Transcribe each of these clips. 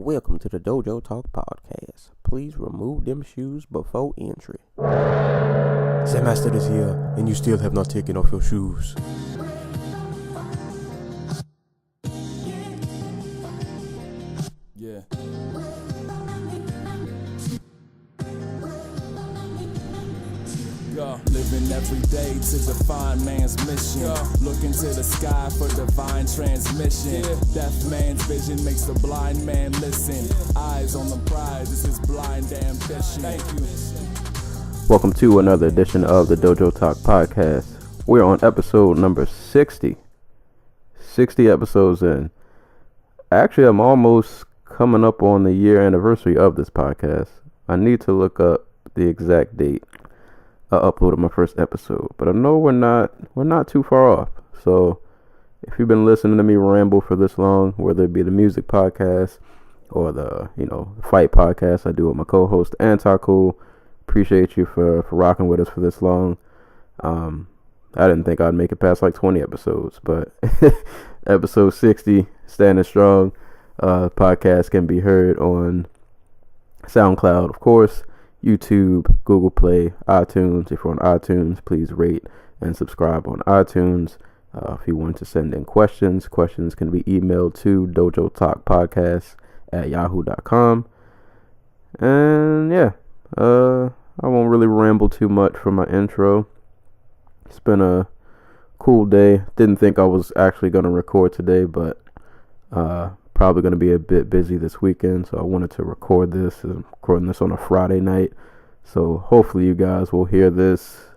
welcome to the Dojotalkpodcast. Please remove them shoes before entry. Sam Master is here, and you still have not taken off your shoes. Yeah. Living every day to define man's mission. Look into the sky for divine transmission. Deaf man's vision makes the blind man listen. Eyes on the prize, this is blind ambition. Thank you. Welcome to another edition of the Dojo Talk Podcast. We're on episode number 60. 60 episodes in. Actually, I'm almost coming up on the year anniversary of this podcast. I need to look up the exact date I uploaded my first episode, but I know we're not too far off. So if you've been listening to me ramble for this long, whether it be the music podcast or the fight podcast I do with my co-host Antarcool, appreciate you for rocking with us for this long. I didn't think I'd make it past like 20 episodes, but episode 60, standing strong. Podcast can be heard on SoundCloud, of course, YouTube, Google Play, iTunes. If you're on iTunes, please rate and subscribe on iTunes. If you want to send in questions can be emailed to dojotalkpodcast@yahoo.com. And yeah, I won't really ramble too much for my intro. It's been a cool day. Didn't think I was actually going to record today, but probably going to be a bit busy this weekend, so I wanted to record this. I'm recording this on a Friday night, so hopefully you guys will hear this.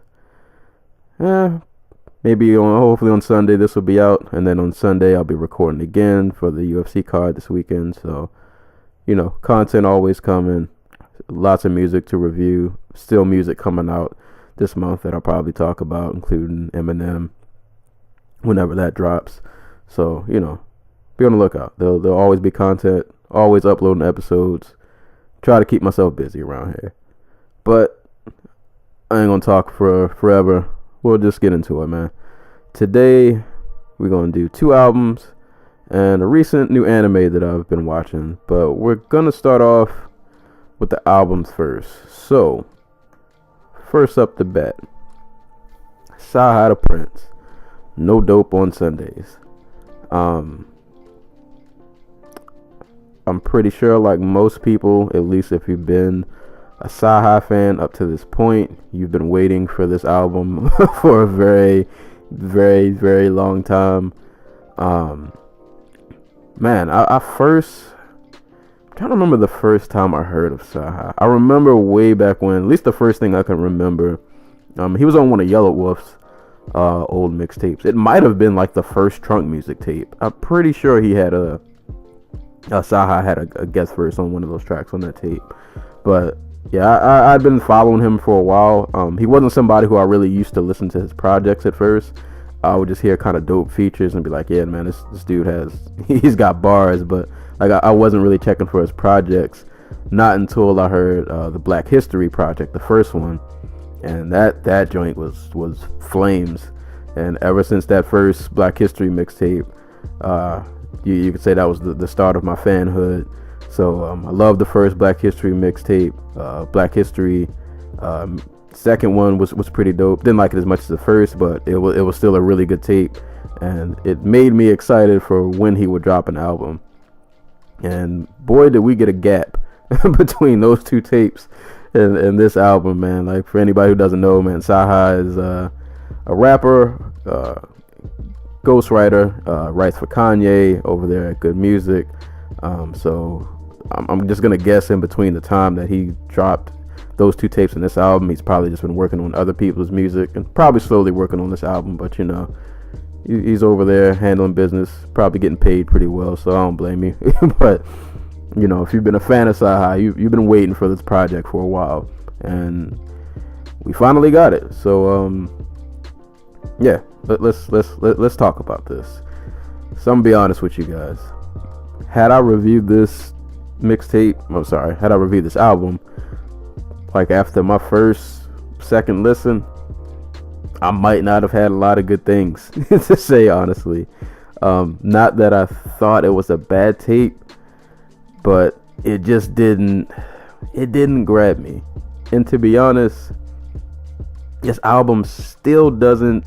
Hopefully on Sunday this will be out, and then on Sunday I'll be recording again for the UFC card this weekend. So, content always coming. Lots of music to review. Still music coming out this month that I'll probably talk about, including Eminem, whenever that drops. So, be on the lookout. There'll always be content, always uploading episodes. Try to keep myself busy around here. But I ain't gonna talk for forever. We'll just get into it, man. Today, we're gonna do 2 albums and a recent new anime that I've been watching. But we're gonna start off with the albums first. So, first up the bat, Cyhi The Prynce, No Dope on Sundays. I'm pretty sure, like most people, at least if you've been a Cyhi fan up to this point, you've been waiting for this album for a very, very, very long time. I'm trying to remember the first time I heard of Cyhi. I remember way back when, at least the first thing I can remember, he was on one of Yellow Wolf's old mixtapes. It might have been like the first Trunk Music tape. I'm pretty sure he had Cyhi had a guest verse on one of those tracks on that tape. But yeah, I'd been following him for a while. He wasn't somebody who I really used to listen to his projects at first. I would just hear kind of dope features and be like, yeah, man, this dude he's got bars. But like I wasn't really checking for his projects, not until I heard the Black History project, the first one, and that joint was flames. And ever since that first Black History mixtape, you could say that was the start of my fanhood. So I love the first Black History mixtape. Black History second one was pretty dope. Didn't like it as much as the first, but it was still a really good tape, and it made me excited for when he would drop an album. And boy, did we get a gap between those 2 tapes and this album, man. Like, for anybody who doesn't know, man, Cyhi is a rapper, ghostwriter, writes for Kanye over there at Good Music. So I'm just gonna guess in between the time that he dropped those 2 tapes in this album, he's probably just been working on other people's music and probably slowly working on this album. But he's over there handling business, probably getting paid pretty well, so I don't blame you. But if you've been a fan of Cyhi, you've been waiting for this project for a while, and we finally got it. So yeah, let's talk about this. So I'm gonna be honest with you guys. Had I reviewed this album like after my second listen, I might not have had a lot of good things to say, honestly. Not that I thought it was a bad tape, but it just didn't grab me. And to be honest, this album still didn't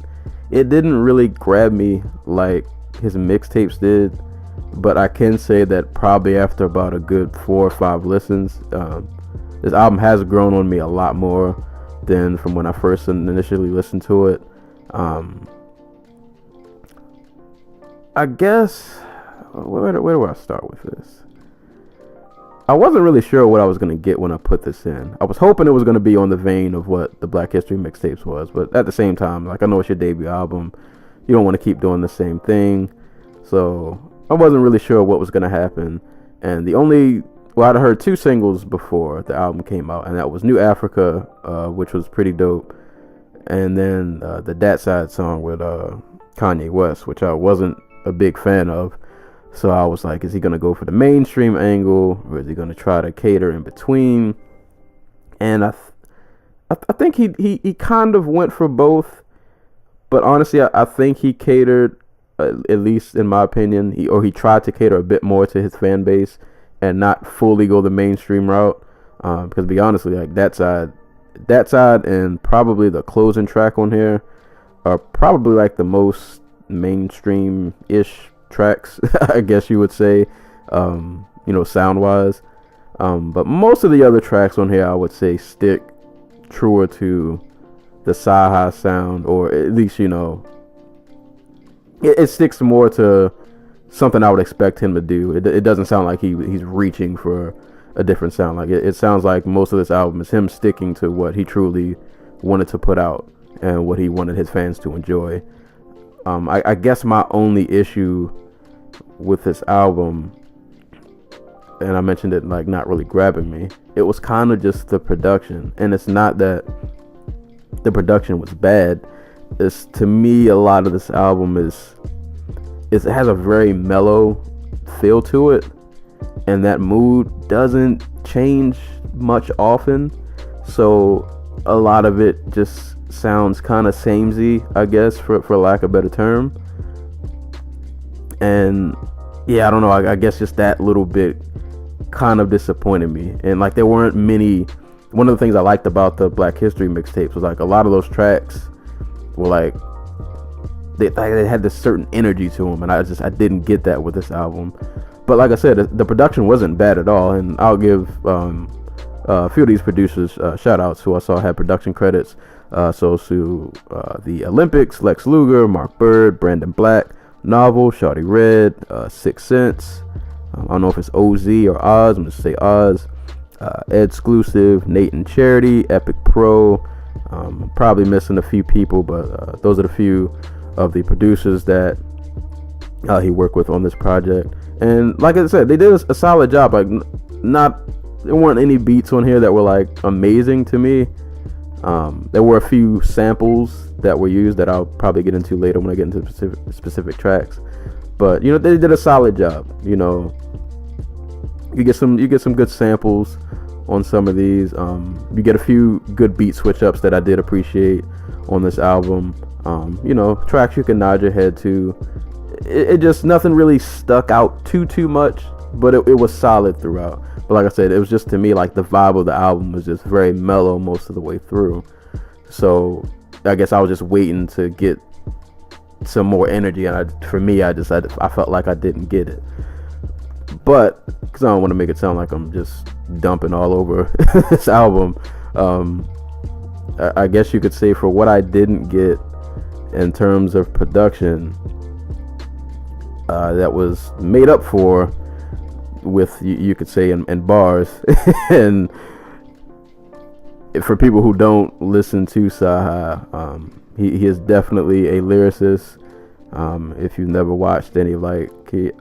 really grab me like his mixtapes did. But I can say that probably after about a good 4 or 5 listens, this album has grown on me a lot more than from when I first initially listened to it. I guess, where do I start with this? I wasn't really sure what I was going to get when I put this in. I was hoping it was going to be on the vein of what the Black History mixtapes was, but at the same time, like, I know it's your debut album. You don't want to keep doing the same thing. So I wasn't really sure what was going to happen. And I'd heard 2 singles before the album came out, and that was New Africa, which was pretty dope. And then the Dat Side song with Kanye West, which I wasn't a big fan of. So I was like, is he going to go for the mainstream angle, or is he going to try to cater in between? And I think he kind of went for both. But honestly, I think he catered, at least in my opinion, he tried to cater a bit more to his fan base and not fully go the mainstream route. Because to be honest, like that side and probably the closing track on here are probably like the most mainstream-ish tracks, I guess you would say, sound wise. But most of the other tracks on here, I would say, stick truer to the Cyhi sound, or at least, it sticks more to something I would expect him to do. It doesn't sound like he's reaching for a different sound. Like it sounds like most of this album is him sticking to what he truly wanted to put out and what he wanted his fans to enjoy. I guess my only issue with this album, and I mentioned it like not really grabbing me, it was kind of just the production. And it's not that the production was bad. It's, to me, a lot of this album it has a very mellow feel to it, and that mood doesn't change much often. So a lot of it just sounds kind of samey, I guess, for lack of a better term. And yeah, I don't know, I guess just that little bit kind of disappointed me. And like there weren't many. One of the things I liked about the Black History mixtapes was like a lot of those tracks were like they had this certain energy to them, and I didn't get that with this album. But like I said, the production wasn't bad at all, and I'll give a few of these producers shout outs who I saw had production credits. The Olympics, Lex Luger, Mark Bird, Brandon Black, Novel, Shawty Red, 6 Sense, I don't know if it's OZ or Oz, I'm going to say Oz, Ed Exclusive, Nate and Charity, Epic Pro. I'm probably missing a few people, but those are the few of the producers that he worked with on this project. And like I said, they did a solid job. Like, there weren't any beats on here that were like amazing to me. There were a few samples that were used that I'll probably get into later when I get into specific tracks. But they did a solid job. You get some good samples on some of these. You get a few good beat switch ups that I did appreciate on this album. Tracks you can nod your head to. It just, nothing really stuck out too much, but it was solid throughout. But like I said, it was just, to me, like the vibe of the album was just very mellow most of the way through. So I guess I was just waiting to get some more energy, and I felt like I didn't get it. But because I don't want to make it sound like I'm just dumping all over this album, I guess you could say for what I didn't get in terms of production, that was made up for with, you could say, in bars. And for people who don't listen to Cyhi, he is definitely a lyricist. If you've never watched any,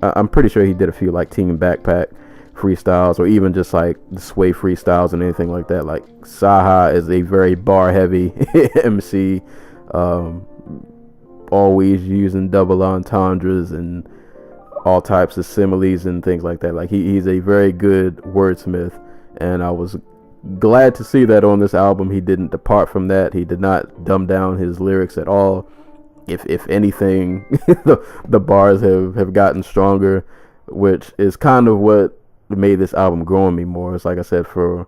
I'm pretty sure he did a few like Team Backpack freestyles, or even just like the Sway freestyles and anything like that. Like, Cyhi is a very bar heavy MC, always using double entendres and all types of similes and things like that. Like, he's a very good wordsmith, and I was glad to see that on this album he didn't depart from that. He did not dumb down his lyrics at all. If anything, the bars have gotten stronger, which is kind of what made this album grow on me more. It's like I said, for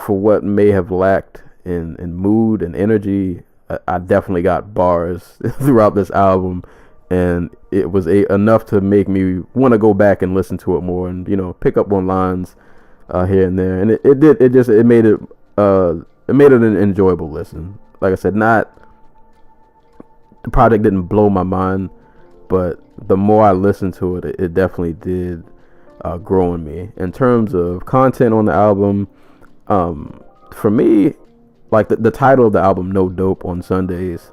what may have lacked in mood and energy, I definitely got bars throughout this album, and it was enough to make me want to go back and listen to it more, and pick up on lines here and there, and it made it an enjoyable listen. Like I said, the project didn't blow my mind, but the more I listened to it, it definitely did grow on me. In terms of content on the album, for me, like the title of the album, No Dope on Sundays,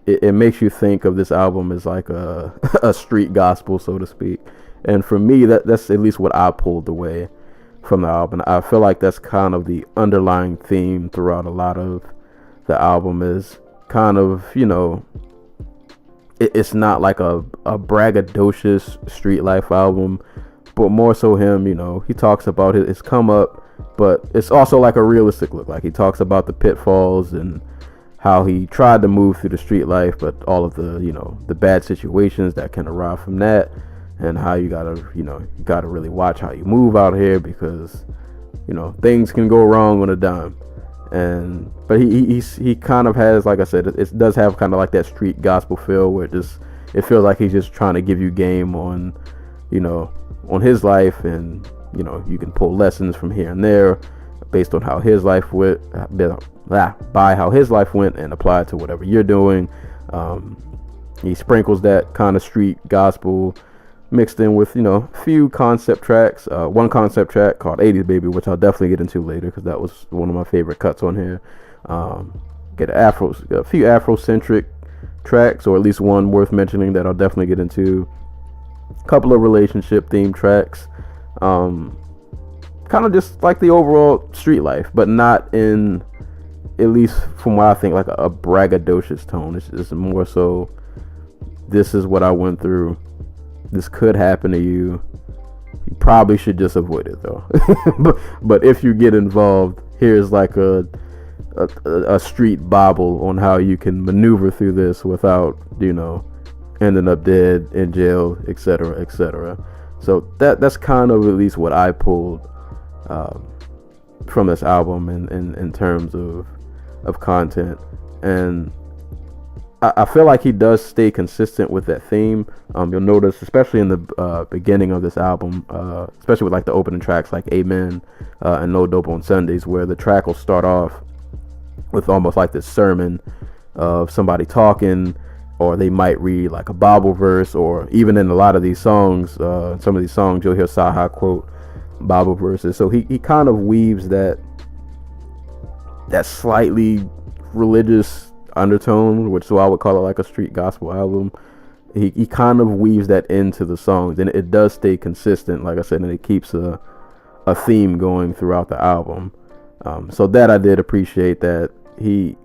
it makes you think of this album as like a street gospel, so to speak. And for me, that's at least what I pulled away from the album. I feel like that's kind of the underlying theme throughout a lot of the album, is kind of, it's not like a braggadocious street life album, but more so him, he talks about his come up, but it's also like a realistic look. Like he talks about the pitfalls and how he tried to move through the street life, but all of the, the bad situations that can arise from that, and how you gotta really watch how you move out here, because, things can go wrong on a dime. But he kind of has, like I said, it does have kind of like that street gospel feel, where it feels like he's just trying to give you game on, on his life, and you can pull lessons from here and there based on how his life went, by how his life went, and apply it to whatever you're doing. He sprinkles that kind of street gospel mixed in with, a few concept tracks. One concept track called 80s Baby, which I'll definitely get into later, because that was one of my favorite cuts on here. Get a few Afrocentric tracks, or at least one worth mentioning that I'll definitely get into. A couple of relationship themed tracks. Kind of just like the overall street life, but not in, at least from what I think, like a braggadocious tone. It's just more so, this is what I went through. This could happen to you. You probably should just avoid it, though. but if you get involved, here's like a street Bible on how you can maneuver through this without, ending up dead, in jail, etc., etc. So that's kind of at least what I pulled from this album in terms of content. And I feel like he does stay consistent with that theme. You'll notice, especially in the beginning of this album, especially with like the opening tracks like Amen and No Dope on Sundays, where the track will start off with almost like this sermon of somebody talking, or they might read like a Bible verse, or even in a lot of these songs, some of these songs you'll hear Cyhi quote Bible verses. So he kind of weaves that slightly religious undertone, which is why I would call it like a street gospel album. He kind of weaves that into the songs, and it does stay consistent, like I said, and it keeps a theme going throughout the album. So that I did appreciate, that he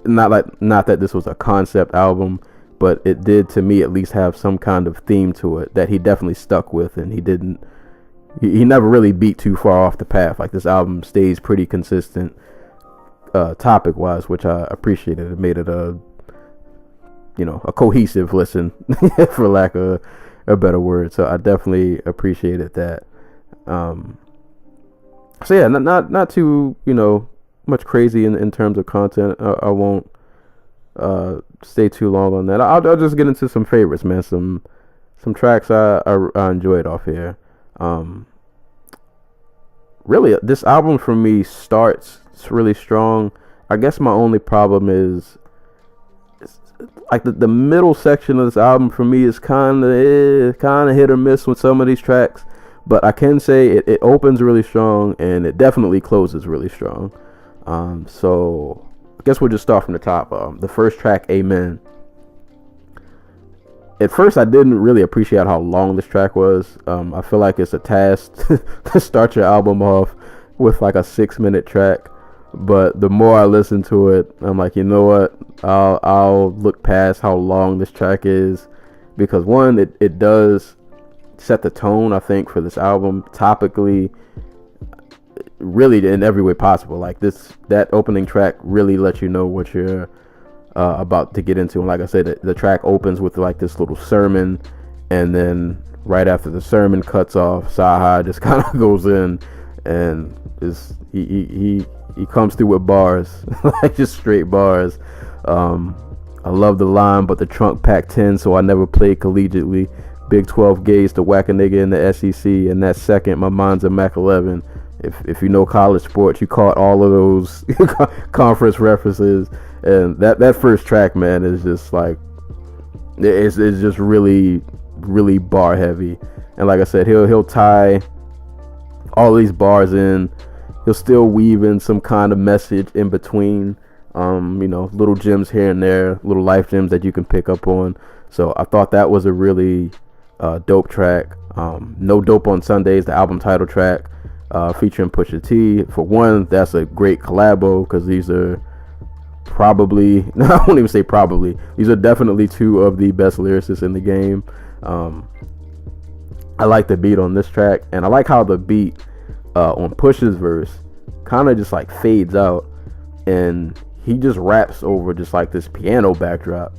not that this was a concept album, but it did, to me at least, have some kind of theme to it that he definitely stuck with, and he never really beat too far off the path. Like, this album stays pretty consistent topic wise, which I appreciated. It made it a cohesive listen for lack of a better word. So I definitely appreciated that. So yeah, not too much crazy in terms of content. I won't stay too long on that. I'll just get into some favorites, man. Some tracks I enjoyed off here. Really, this album for me starts really strong. I guess my only problem is like the middle section of this album for me is kind of hit or miss with some of these tracks. But I can say it opens really strong, and it definitely closes really strong. So I guess we'll just start from the top. The first track, Amen. At first, I didn't really appreciate how long this track was. I feel like it's a task to start your album off with like a 6-minute track. But the more I listen to it, I'm like, you know what? I'll look past how long this track is, because one, it does set the tone, I think, for this album topically, really in every way possible. Like that opening track really lets you know what you're about to get into. And like I said, the track opens with like this little sermon, and then right after the sermon cuts off, Cyhi just kind of goes in and he comes through with bars, like just straight bars. I love the line, but the trunk packed 10, so I never played collegiately. Big 12 gauge to whack a nigga in the SEC, and that second, my mind's a Mac 11. If you know college sports, you caught all of those conference references, and that first track, man, is just like it's just really, really bar heavy. And like I said, he'll tie all these bars in. He'll still weave in some kind of message in between. Little gems here and there, little life gems that you can pick up on. So I thought that was a really dope track. No Dope on Sundays, the album title track, featuring Pusha T. For one, that's a great collabo because these are probably, I won't even say probably, these are definitely two of the best lyricists in the game. I like the beat on this track, and I like how the beat on Pusha's verse kind of just like fades out, and he just raps over just like this piano backdrop,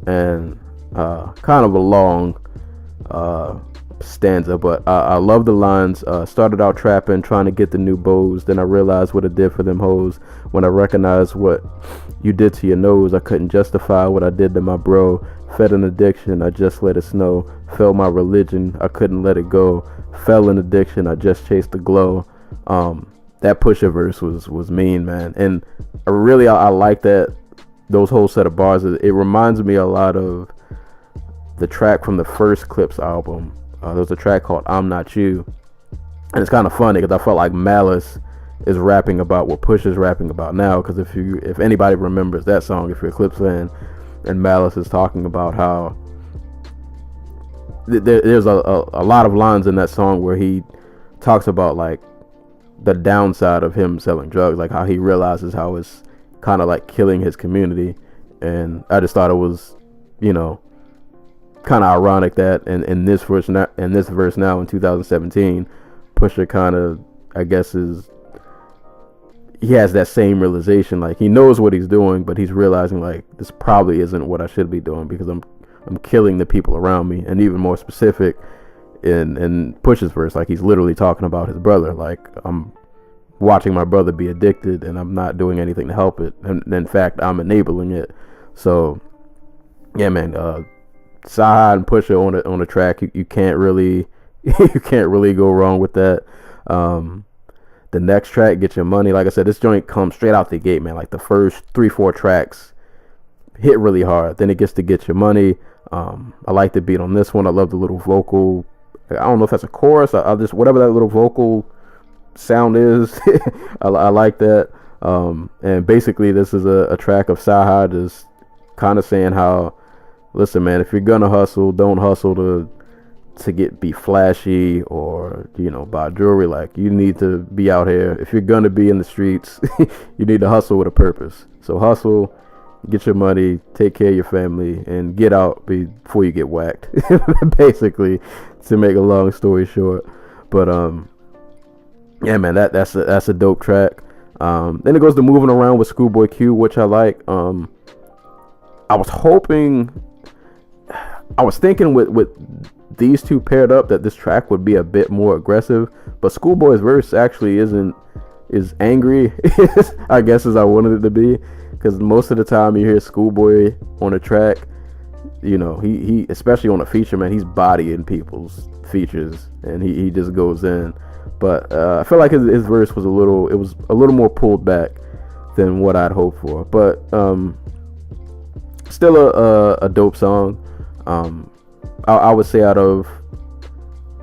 and kind of a long stanza, but I love the lines. Started out trapping, trying to get the new bows, then I realized what it did for them hoes. When I recognized what you did to your nose, I couldn't justify what I did to my bro. Fed an addiction, I just let it snow. Fell my religion, I couldn't let it go. Fell in addiction, I just chased the glow. That Pusha verse was mean, man, and I like that, those whole set of bars. It reminds me a lot of the track from the first Clips album. There was a track called I'm Not You, and it's kind of funny because I felt like Malice is rapping about what Pusha's rapping about now, because if anybody remembers that song, if you're a Clips fan, and Malice is talking about how there's a lot of lines in that song where he talks about like the downside of him selling drugs, like how he realizes how it's kind of like killing his community. And I just thought it was, kind of ironic that in this verse now in 2017, Pusha kind of, I guess, he has that same realization, like he knows what he's doing, but he's realizing like this probably isn't what I should be doing because I'm killing the people around me. And even more specific, in Pusha's verse, like he's literally talking about his brother, like I'm watching my brother be addicted and I'm not doing anything to help it, and in fact I'm enabling it. So yeah, man, Cyhi and Pusha on the track, you can't really go wrong with that. The next track, Get Your Money, like I said, this joint comes straight out the gate, man. Like the first 3-4 tracks hit really hard, then it gets to Get Your Money. I like the beat on this one. I love the little vocal, I don't know if that's a chorus, I'll just, whatever that little vocal sound is, I like that. And basically this is a track of Cyhi just kind of saying how, listen, man, if you're gonna hustle, don't hustle to be flashy or buy jewelry. Like, you need to be out here. If you're gonna be in the streets, you need to hustle with a purpose. So hustle, get your money, take care of your family, and get out before you get whacked. Basically, to make a long story short. But yeah, man, that's a dope track. Then it goes to Moving Around with Schoolboy Q, which I like. I was thinking with these two paired up that this track would be a bit more aggressive, but Schoolboy's verse actually is angry, I guess, as I wanted it to be, because most of the time you hear Schoolboy on a track, he especially on a feature, man, he's bodying people's features and he just goes in. But I feel like his verse was a little more pulled back than what I'd hoped for, but still a dope song. I would say out of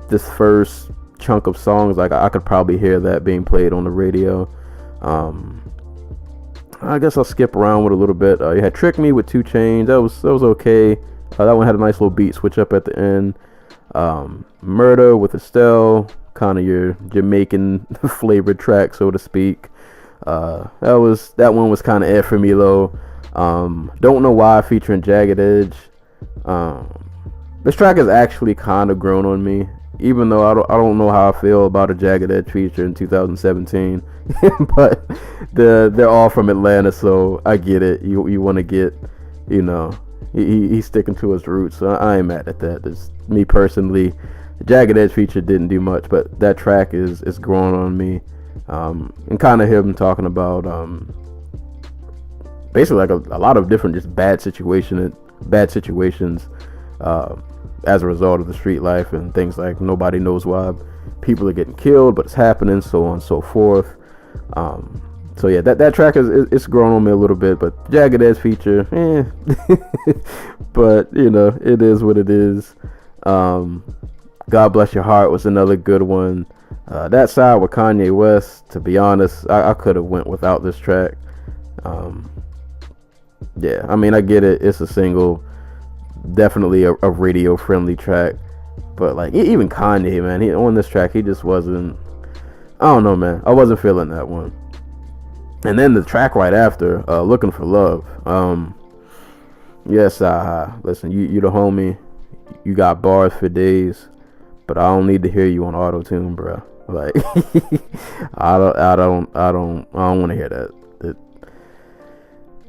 this first chunk of songs, like I could probably hear that being played on the radio. I guess I'll skip around with a little bit. You had Trick Me with 2 Chainz. That was okay. That one had a nice little beat switch up at the end. Murder with Estelle, kind of your Jamaican flavored track, so to speak. That one was kind of for me though. Don't Know Why featuring Jagged Edge. This track has actually kind of grown on me, even though I don't know how I feel about a Jagged Edge feature in 2017. But they're all from Atlanta, so I get it. You want to get He's sticking to his roots, so I ain't mad at that. It's me personally. The Jagged Edge feature didn't do much, but that track is growing on me. And kind of him talking about basically like a lot of different just bad situations as a result of the street life and things like nobody knows why people are getting killed, but it's happening, so on and so forth. So yeah, that track it's grown on me a little bit, but Jagged Edge feature, but you know, it is what it is. God Bless Your Heart was another good one. That side with Kanye West, to be honest, I could have went without this track. Yeah, I mean, I get it. It's a single, definitely a radio friendly track, but like even Kanye, man, on this track, he just wasn't. I don't know, man. I wasn't feeling that one. And then the track right after, Looking for Love. Yes, listen, you the homie. You got bars for days, but I don't need to hear you on auto-tune, bro. Like, I don't want to hear that.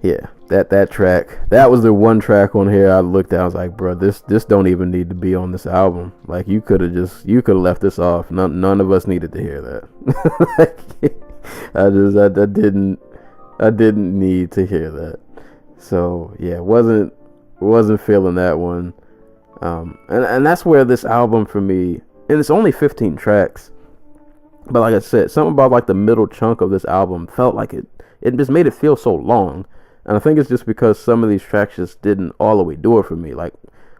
Yeah, that track. That was the one track on here I looked at. I was like, bro, this don't even need to be on this album. Like, you could have left this off. None of us needed to hear that. Like, I didn't need to hear that. So yeah, wasn't feeling that one. And that's where this album for me, and it's only 15 tracks, but like I said, something about like the middle chunk of this album felt like it just made it feel so long. And I think it's just because some of these tracks just didn't all the way do it for me. Like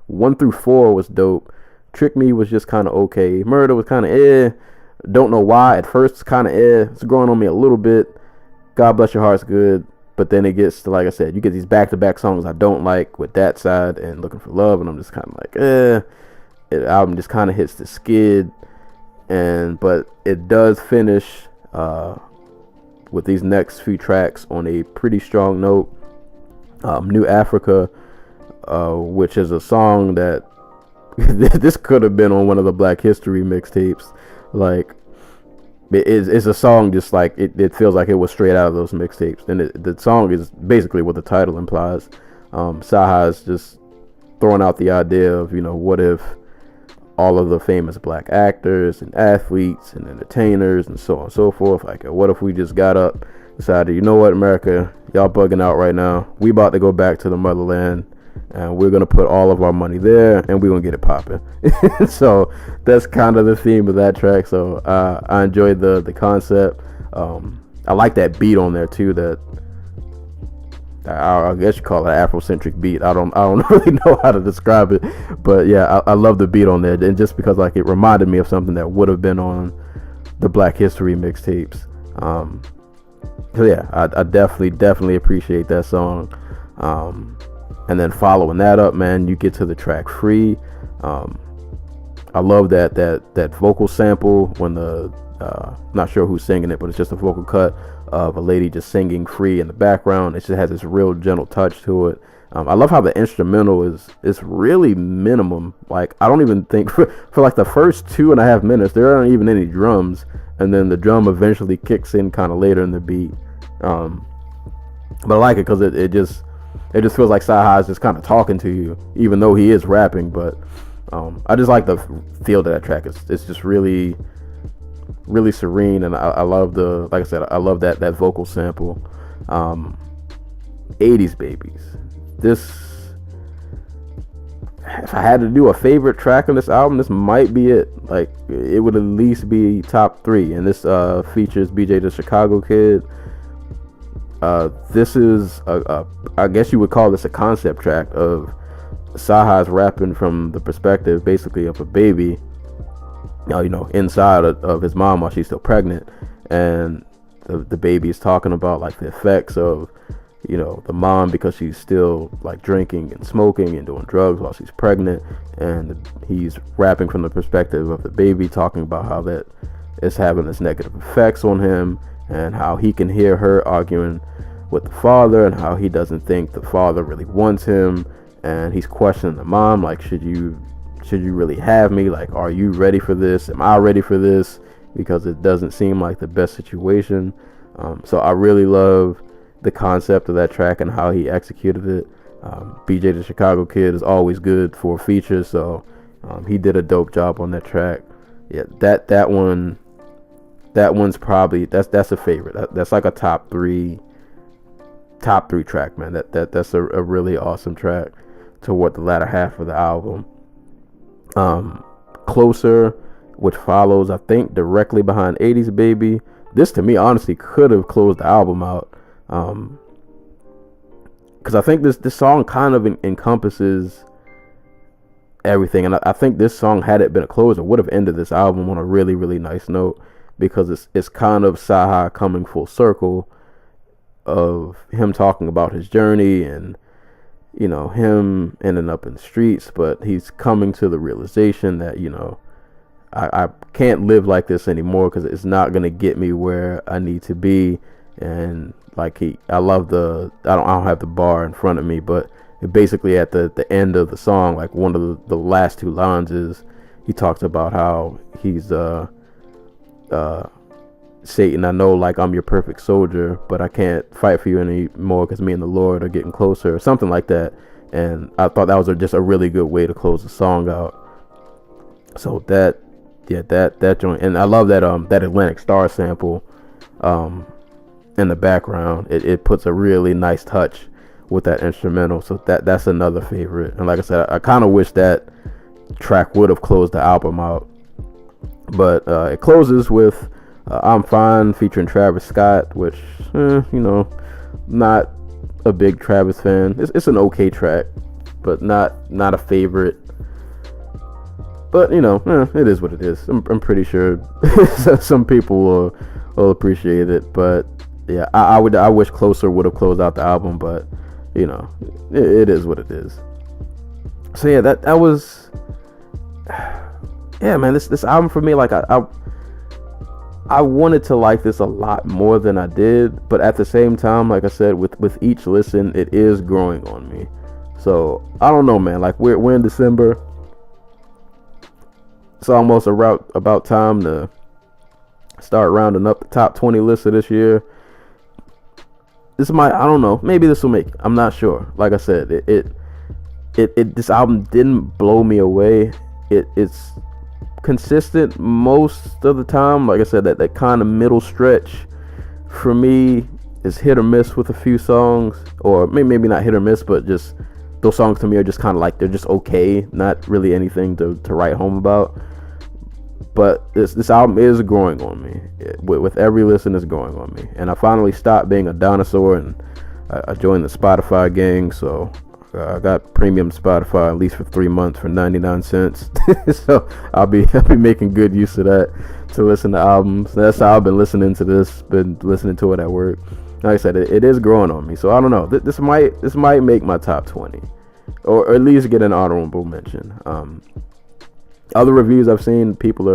1 through 4 was dope. Trick Me was just kind of okay. Murder was kind of Don't Know Why at first it's kind of It's growing on me a little bit. God Bless Your Heart's good, but then it gets to, like I said, you get these back-to-back songs I don't like with that side and Looking for Love, and I'm just kind of like The album just kind of hits the skid, but it does finish with these next few tracks on a pretty strong note. New Africa, which is a song that this could have been on one of the Black History mixtapes. Like, it's a song just like it feels like it was straight out of those mixtapes. And the song is basically what the title implies. Cyhi is just throwing out the idea of, you know, what if all of the famous black actors and athletes and entertainers and so on and so forth, like, what if we just got up, decided, you know what, America, y'all bugging out right now, we about to go back to the motherland, and we're gonna put all of our money there, and we're gonna get it popping. So that's kind of the theme of that track. So I enjoyed the concept. I like that beat on there too, that I guess you call it an Afrocentric beat. I don't really know how to describe it, but yeah, I love the beat on there, and just because like it reminded me of something that would have been on the Black History mixtapes. So yeah, I definitely appreciate that song. And then following that up, man, you get to the track Free. I love that vocal sample when not sure who's singing it, but it's just a vocal cut of a lady just singing Free in the background. It just has this real gentle touch to it. I love how the instrumental is really minimum. Like, I don't even think for like the first 2.5 minutes there aren't even any drums, and then the drum eventually kicks in kind of later in the beat. But I like it because it just feels like Cyhi is just kind of talking to you, even though he is rapping. But I just like the feel of that track. It's just really, really serene, and I love like I said, I love that vocal sample. 80s Babies. This, if I had to do a favorite track on this album, this might be it. Like, it would at least be top 3, and this features BJ the Chicago Kid. This is I guess you would call this a concept track of Cyhi's rapping from the perspective basically of a baby, you know, inside of his mom while she's still pregnant, and the baby is talking about like the effects of, you know, the mom, because she's still like drinking and smoking and doing drugs while she's pregnant, and he's rapping from the perspective of the baby, talking about how that is having this negative effects on him, and how he can hear her arguing with the father, and how he doesn't think the father really wants him, and he's questioning the mom, like, should you really have me? Like, are you ready for this? Am I ready for this? Because it doesn't seem like the best situation. So I really love the concept of that track and how he executed it. BJ the Chicago Kid is always good for a feature, so he did a dope job on that track. Yeah, that one's probably that's a favorite. That's like a top three track, man. That's a really awesome track toward the latter half of the album. Closer, which follows, I think, directly behind 80s Baby. This, to me, honestly, could have closed the album out. Because I think this song kind of encompasses everything. And I think this song, had it been a closer, would have ended this album on a really, really nice note. Because it's kind of Cyhi coming full circle of him talking about his journey and, you know, him ending up in the streets. But he's coming to the realization that, you know, I can't live like this anymore because it's not going to get me where I need to be. And like I don't have the bar in front of me, but basically at the end of the song, like one of the last two lines is he talks about how he's Satan, I know, like, I'm your perfect soldier, but I can't fight for you anymore because me and the Lord are getting closer, or something like that. And I thought that was just a really good way to close the song out. So that joint, and I love that that Atlantic Star sample in the background. It puts a really nice touch with that instrumental. So that's another favorite. And like I said, I kind of wish that track would have closed the album out, but it closes with I'm Fine featuring Travis Scott, which you know, not a big Travis fan. It's an okay track, but not a favorite. But you know, it is what it is. I'm pretty sure some people will appreciate it. But yeah, I wish Closer would have closed out the album, but you know, it is what it is. So yeah, that was, yeah, man. This album for me, like I wanted to like this a lot more than I did, but at the same time, like I said, with each listen, it is growing on me. So I don't know, man. Like we're in December. It's almost about time to start rounding up the top 20 lists of this year. This might, I don't know, maybe this will make it. I'm not sure. Like I said, this album didn't blow me away. It's consistent most of the time. Like I said, that kind of middle stretch for me is hit or miss with a few songs, or maybe not hit or miss, but just those songs to me are just kind of like, they're just okay, not really anything to write home about. But this album is growing on me. With every listen, it's growing on me. And I finally stopped being a dinosaur, and I joined the Spotify gang. So I got premium Spotify at least for 3 months for 99 cents. So I'll be making good use of that to listen to albums. That's how I've been listening to this. Been listening to it at work. Like I said, it is growing on me. So I don't know. This might make my top 20, or at least get an honorable mention. Other reviews I've seen, people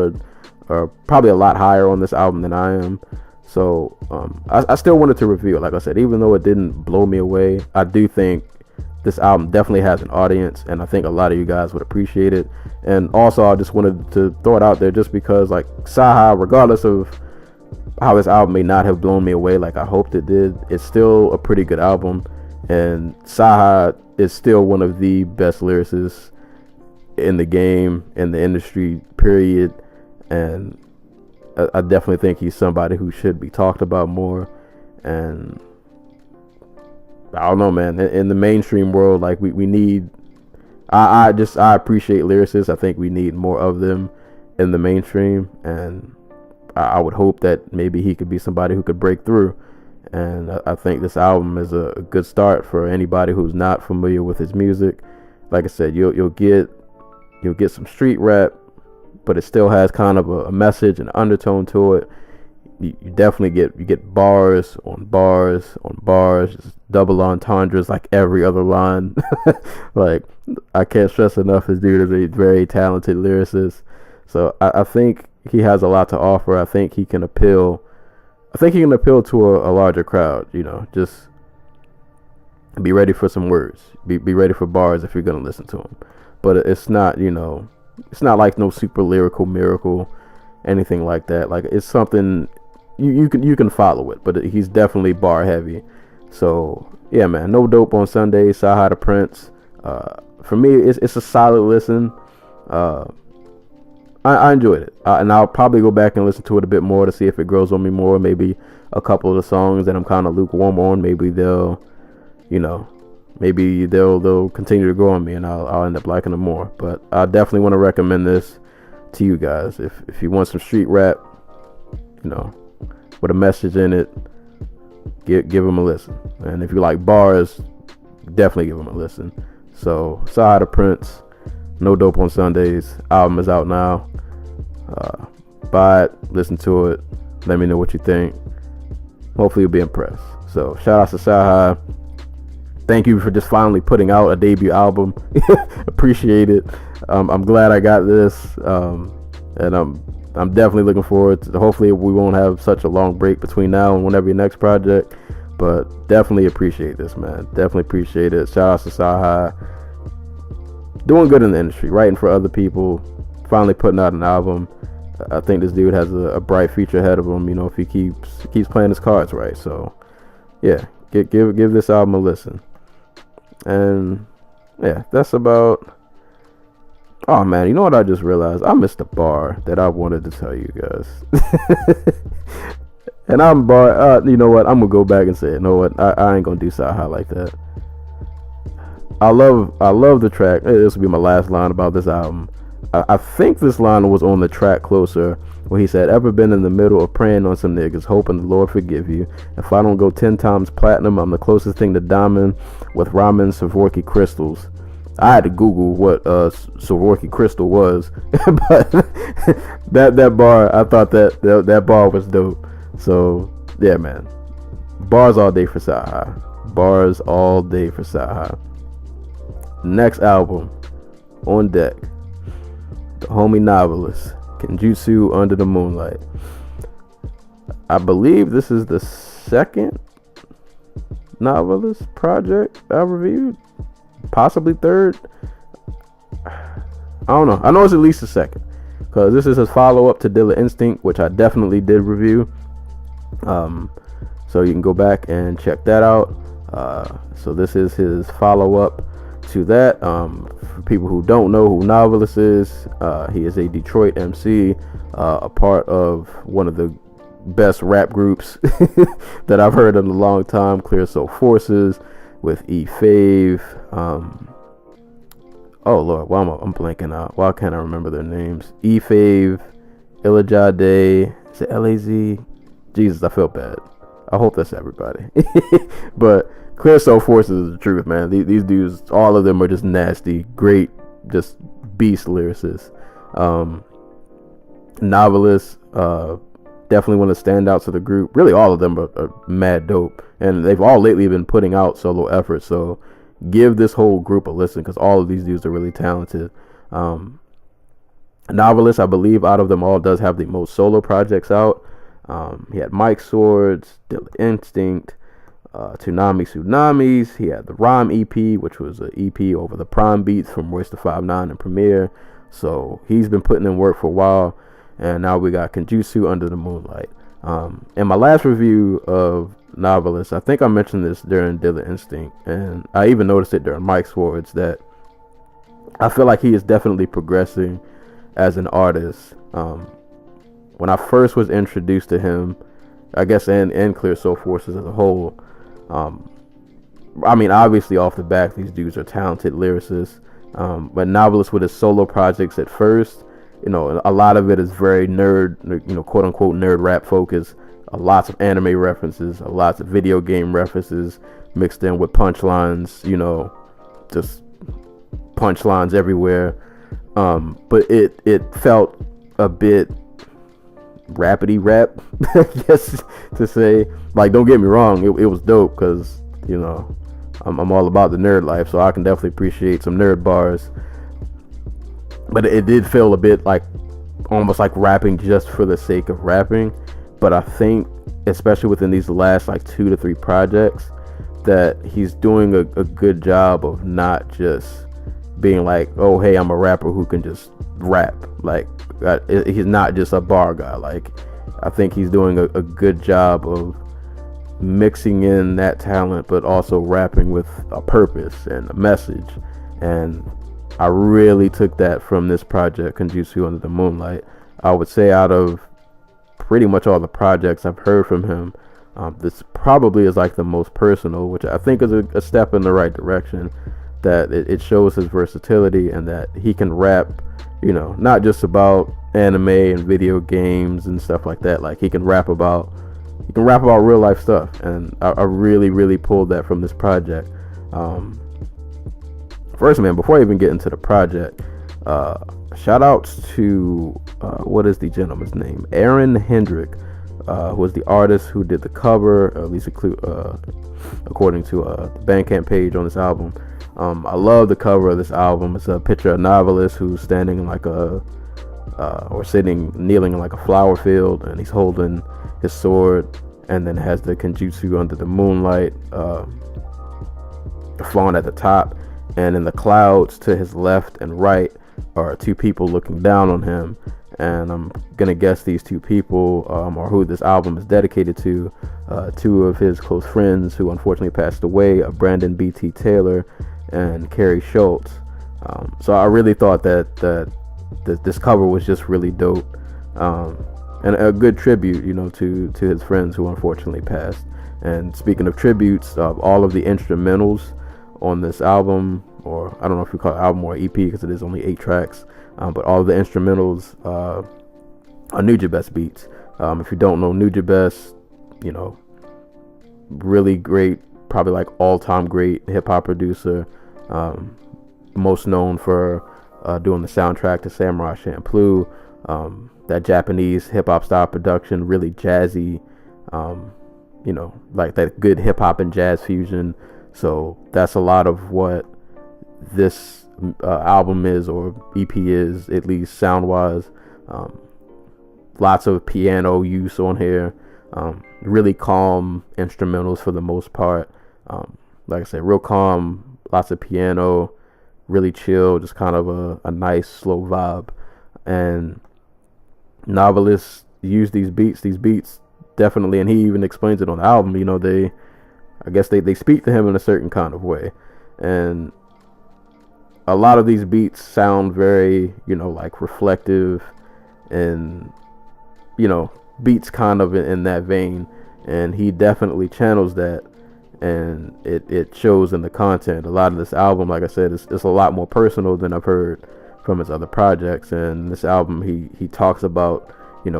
are probably a lot higher on this album than I am. So I still wanted to review it. Like I said, even though it didn't blow me away, I do think this album definitely has an audience, and I think a lot of you guys would appreciate it. And also, I just wanted to throw it out there just because, like, Cyhi, regardless of how this album may not have blown me away like I hoped it did, it's still a pretty good album. And Cyhi is still one of the best lyricists in the game, in the industry, period. And I definitely think he's somebody who should be talked about more. And I don't know, man, in the mainstream world, like we need, I appreciate lyricists. I think we need more of them in the mainstream, and I would hope that maybe he could be somebody who could break through. And I think this album is a good start for anybody who's not familiar with his music. Like I said, you'll get some street rap, but it still has kind of a message and undertone to it. You definitely get bars on bars on bars, just double entendres like every other line. Like, I can't stress enough, this dude is a very talented lyricist. So I think he has a lot to offer. I think he can appeal to a larger crowd. You know, just be ready for some words. Be ready for bars if you're gonna listen to him. But it's not, you know, it's not like no super lyrical miracle, anything like that. Like, it's something you can follow it, but he's definitely bar heavy. So yeah, man, No Dope on Sunday, Cyhi The Prynce. For me, it's a solid listen. I enjoyed it, and I'll probably go back and listen to it a bit more to see if it grows on me more. Maybe a couple of the songs that I'm kind of lukewarm on, maybe they'll continue to grow on me, and I'll end up liking them more. But I definitely want to recommend this to you guys. If you want some street rap, with a message in it, give them a listen. And if you like bars, definitely give them a listen. So Cyhi The Prynce, No Dope on Sundays. Album is out now. Buy it, listen to it, let me know what you think. Hopefully you'll be impressed. So shout out to Cyhi. Thank you for just finally putting out a debut album. Appreciate it. I'm glad I got this, and I'm definitely looking forward to. Hopefully we won't have such a long break between now and whenever your next project. But definitely appreciate this, man. Definitely appreciate it. Shout out to Cyhi. Doing good in the industry, writing for other people, finally putting out an album. I think this dude has a bright future ahead of him, if he keeps playing his cards right. So yeah, give this album a listen. And yeah, that's about. Oh man, you know what I just realized? I missed a bar that I wanted to tell you guys. And I'm you know what? I'm gonna go back and say, you know what? I ain't gonna do Cyhi like that. I love the track. This will be my last line about this album. I think this line was on the track Closer, where he said, "Ever been in the middle of praying on some niggas, hoping the Lord forgive you? If I don't go 10 times platinum, I'm the closest thing to diamond with ramen Swarovski crystals." I had to Google what Swarovski crystal was, but that bar, I thought that bar was dope. So yeah, man, bars all day for Cyhi. Bars all day for Cyhi. Next album on deck, the homie Noveliss, Kenjutsu Under the Moonlight. I believe this is the second Noveliss project I reviewed, possibly third. I don't know. I know it's at least the second, because this is his follow-up to Dilla Instinct, which I definitely did review. So you can go back and check that out. So this is his follow-up to that. For people who don't know who Noveliss is, he is a Detroit MC, a part of one of the best rap groups that I've heard in a long time, Clear Soul Forces, with E-Fave. Oh Lord, why I'm blanking out? Why can't I remember their names? E-Fave, Illajade, is it L-A-Z? Jesus, I feel bad. I hope that's everybody. But Clear Soul Forces is the truth, man. These dudes, all of them are just nasty, great, just beast lyricists. Noveliss, definitely one of the standouts of the group. Really, all of them are mad dope, and they've all lately been putting out solo efforts. So give this whole group a listen, because all of these dudes are really talented. Noveliss, I believe, out of them all, does have the most solo projects out. He had Mike Swords, Dilla Instinct, Tsunamis. He had the Rhyme EP, which was an EP over the Prime beats from Royce da 5'9" and Premier. So he's been putting in work for a while. And now we got Kenjutsu Under the Moonlight. In my last review of Noveliss, I think I mentioned this during Dilla Instinct, and I even noticed it during Mike Swords, that I feel like he is definitely progressing as an artist. When I first was introduced to him, I guess, and Clear Soul Forces as a whole, I mean, obviously off the back, these dudes are talented lyricists, but Noveliss with his solo projects at first, a lot of it is very nerd, quote unquote nerd rap focused. Lots of anime references, lots of video game references mixed in with punchlines, just punchlines everywhere. But it felt a bit rapidy rap, I guess to say. Like, don't get me wrong, it was dope, because I'm all about the nerd life, so I can definitely appreciate some nerd bars. But it did feel a bit like, almost like rapping just for the sake of rapping. But I think, especially within these last 2 to 3 projects, that he's doing a good job of not just being like, oh hey, I'm a rapper who can just rap. He's not just a bar guy. I think he's doing a good job of mixing in that talent, but also rapping with a purpose and a message. And I really took that from this project, Kenjutsu Under the Moonlight. I would say out of pretty much all the projects I've heard from him, this probably is like the most personal, which I think is a step in the right direction. That it shows his versatility and that he can rap, not just about anime and video games and stuff like that. Like he can rap about real life stuff, and I really, really pulled that from this project. First, man, before I even get into the project, shout outs to what is the gentleman's name? Aaron Hendrick, who was the artist who did the cover, at least according to the Bandcamp page on this album. I love the cover of this album. It's a picture of Noveliss who's standing in like kneeling in like a flower field, and he's holding his sword, and then has the Kenjutsu Under the Moonlight font at the top, and in the clouds to his left and right are two people looking down on him. And I'm gonna guess these two people are who this album is dedicated to. Two of his close friends who unfortunately passed away, Brandon B.T. Taylor and Carrie Schultz. So I really thought that this cover was just really dope, and a good tribute, to his friends who unfortunately passed. And speaking of tributes, all of the instrumentals on this album, or I don't know if you call it album or EP because it is only 8 tracks, but all of the instrumentals are Nujabes beats. If you don't know Nujabes, really great, probably like all-time great hip-hop producer, most known for doing the soundtrack to Samurai Champloo, that Japanese hip-hop style production, really jazzy, like that good hip-hop and jazz fusion. So that's a lot of what this album is, or EP is, at least sound-wise. Lots of piano use on here, really calm instrumentals for the most part. Like I said, real calm, lots of piano, really chill, just kind of a nice slow vibe. And Noveliss used these beats definitely, and he even explains it on the album. I guess they speak to him in a certain kind of way, and a lot of these beats sound very, like reflective, and beats kind of in that vein, and he definitely channels that, and it shows in the content. A lot of this album, like I said, it's a lot more personal than I've heard from his other projects. And this album, he talks about,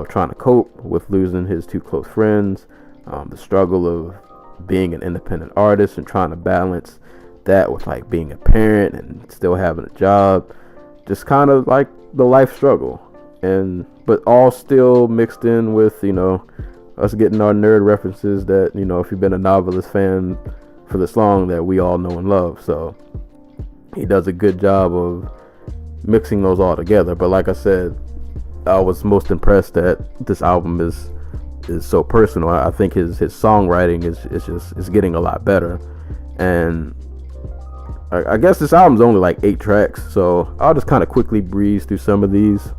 trying to cope with losing his two close friends, the struggle of being an independent artist and trying to balance that with like being a parent and still having a job, just kind of like the life struggle, but all still mixed in with us getting our nerd references that if you've been a Noveliss fan for this long, that we all know and love. So he does a good job of mixing those all together. But like I said, I was most impressed that this album is so personal. I think his songwriting is getting a lot better. And I guess this album's only like 8 tracks, so I'll just kind of quickly breeze through some of these.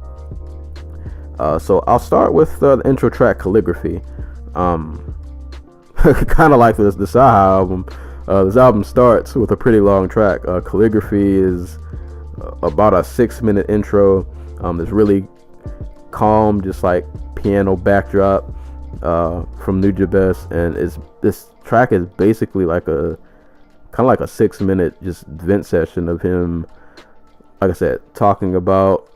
So I'll start with the intro track, Calligraphy. Kind of like the Cyhi album. This album starts with a pretty long track. Calligraphy is about a 6-minute intro. It's really calm, just like piano backdrop from Nujabes, and this track is basically like a 6-minute just vent session of him, like I said, talking about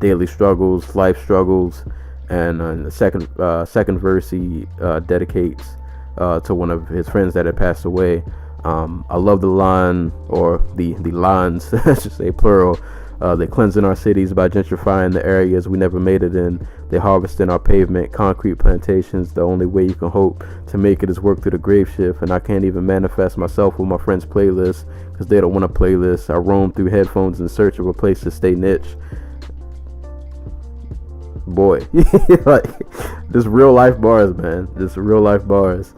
daily struggles, life struggles. And in the second verse, he dedicates to one of his friends that had passed away. I love the line, or the lines, I should say plural. They cleansing our cities by gentrifying the areas we never made it in. They harvesting our pavement, concrete plantations. The only way you can hope to make it is work through the grave shift. And I can't even manifest myself with my friends' playlists because they don't want a playlist. I roam through headphones in search of a place to stay niche. Boy, like just real life bars, man. Just real life bars.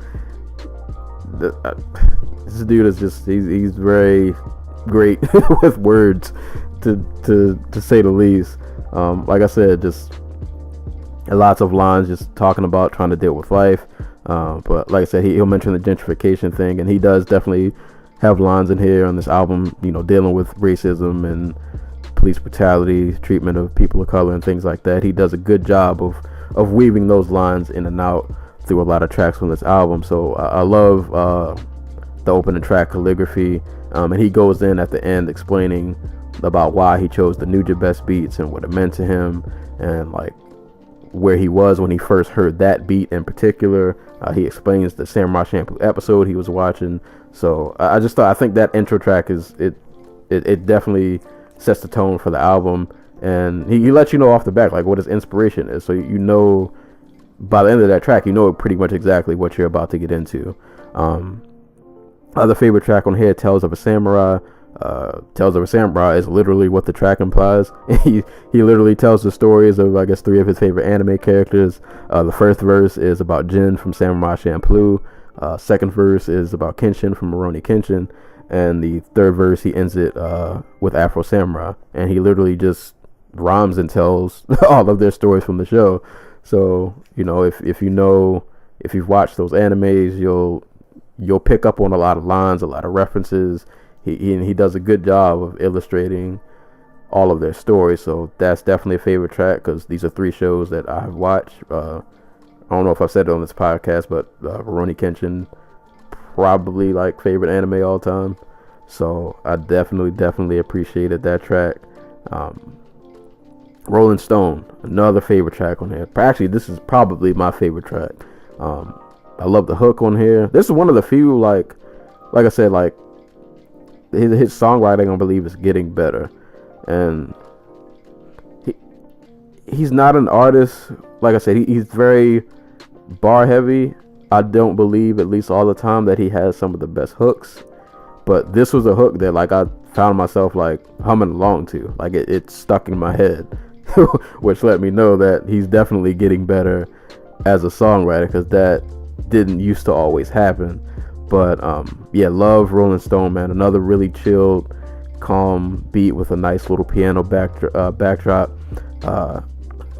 This dude is he's very great with words, to say the least. Like I said, just lots of lines just talking about trying to deal with life. But like I said, he'll mention the gentrification thing, and he does definitely have lines in here on this album, dealing with racism and police brutality, treatment of people of color and things like that. He does a good job of weaving those lines in and out through a lot of tracks on this album. So I love the opening track, Calligraphy, and he goes in at the end explaining about why he chose the Nujabes beats and what it meant to him, and like where he was when he first heard that beat in particular. He explains the Samurai Champloo episode he was watching. So I think that intro track it definitely sets the tone for the album, and he lets you know off the back like what his inspiration is, so by the end of that track pretty much exactly what you're about to get into. Other favorite track on here, Tales of a Samurai. Tales of a Samurai is literally what the track implies. he literally tells the stories of, I guess, 3 of his favorite anime characters. The first verse is about Jin from Samurai Champloo. Second verse is about Kenshin from Rurouni Kenshin, and the third verse he ends it with Afro Samurai, and he literally just rhymes and tells all of their stories from the show. So if you've watched those animes, you'll pick up on a lot of lines, a lot of references. He does a good job of illustrating all of their stories. So that's definitely a favorite track, because these are 3 shows that I have watched. I don't know if I've said it on this podcast, but Rurouni Kenshin, probably like favorite anime all time. So I definitely appreciated that track. Rolling Stone, another favorite track on here. Actually, this is probably my favorite track. I love the hook on here. This is one of the few, like I said, like his songwriting, I believe, is getting better, and he's not an artist. Like I said, he's very bar heavy. I don't believe, at least all the time, that he has some of the best hooks, but this was a hook that like I found myself like humming along to. Like it stuck in my head, which let me know that he's definitely getting better as a songwriter, because that didn't used to always happen. But love Rolling Stone, man. Another really chilled, calm beat with a nice little piano backdrop.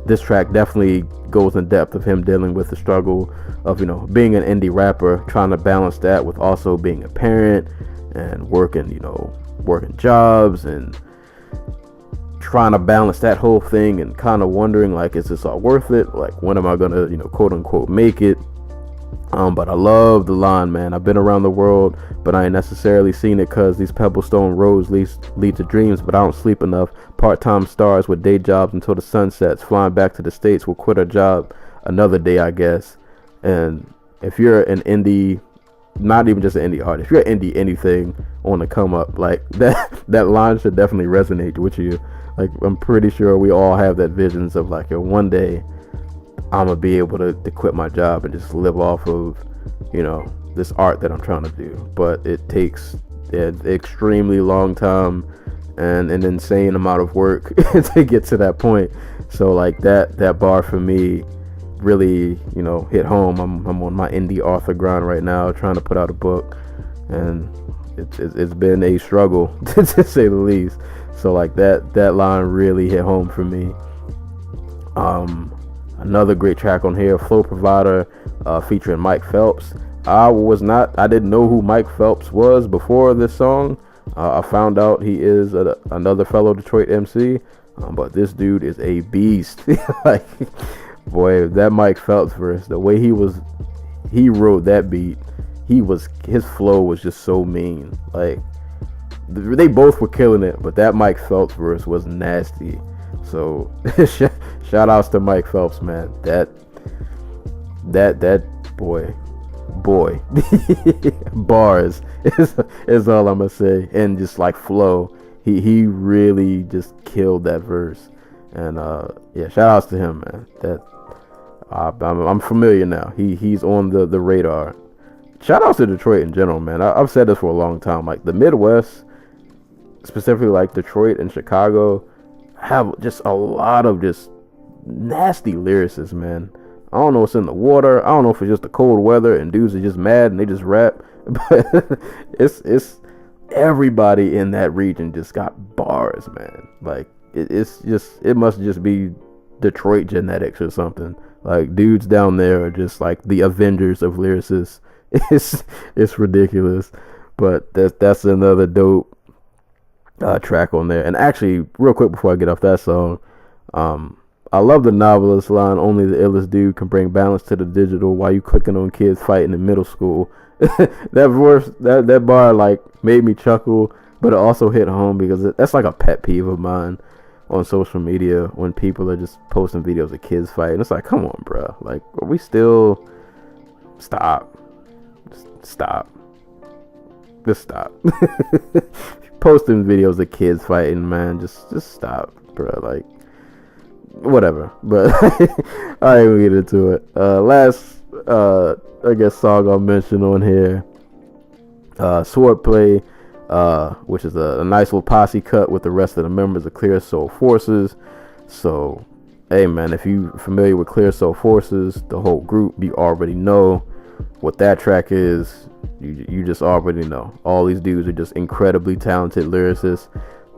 This track definitely goes in depth of him dealing with the struggle of being an indie rapper, trying to balance that with also being a parent and working jobs, and trying to balance that whole thing, and kind of wondering like, is this all worth it? Like, when am I gonna quote unquote make it? But I love the line, man. I've been around the world, but I ain't necessarily seen it, cause these pebblestone roads lead to dreams, but I don't sleep enough. Part-time stars with day jobs until the sun sets. Flying back to the States, will quit a job another day, I guess. And if you're an indie, not even just an indie artist, if you're an indie anything on the come up, like that line should definitely resonate with you. Like, I'm pretty sure we all have that visions of like, one day I'm gonna be able to quit my job and just live off of this art that I'm trying to do. But it takes an extremely long time and an insane amount of work to get to that point. So like that bar for me really hit home. I'm on my indie author grind right now, trying to put out a book, and it's been a struggle to say the least. So like that line really hit home for me. Another great track on here, Flow Provider, featuring Mike Phelps. I didn't know who Mike Phelps was before this song. I found out he is another fellow Detroit MC, but this dude is a beast. Like, boy, that Mike Phelps verse, the way he wrote that beat, his flow was just so mean. Like, they both were killing it, but that Mike Phelps verse was nasty. So shout outs to Mike Phelps, man. That boy bars is all I'm gonna say. And just like flow, he really just killed that verse. And shout outs to him, man. That I'm familiar now. He's on the radar. Shout outs to Detroit in general, man. I've said this for a long time. Like, the Midwest, specifically like Detroit and Chicago, have just a lot of just nasty lyricists, man. I don't know what's in the water. I don't know if it's just the cold weather and dudes are just mad and they just rap. But it's everybody in that region just got bars, man. Like, it must just be Detroit genetics or something. Like, dudes down there are just like the Avengers of lyricists. It's ridiculous, but that's another dope track on there. And actually, real quick before I get off that song, I love the Noveliss line, only the illest dude can bring balance to the digital while you clicking on kids fighting in middle school. that bar like made me chuckle, but it also hit home because that's like a pet peeve of mine on social media when people are just posting videos of kids fighting. It's like, come on, bro. Like, are we still... Stop. Just stop. Posting videos of kids fighting, man. Just stop, bro. Like, whatever. But I ain't gonna get into it. Last I guess song I'll mention on here, Swordplay, which is a nice little posse cut with the rest of the members of Clear Soul Forces. So hey man, if you familiar with Clear Soul Forces, the whole group, you already know what that track is. You just already know. All these dudes are just incredibly talented lyricists.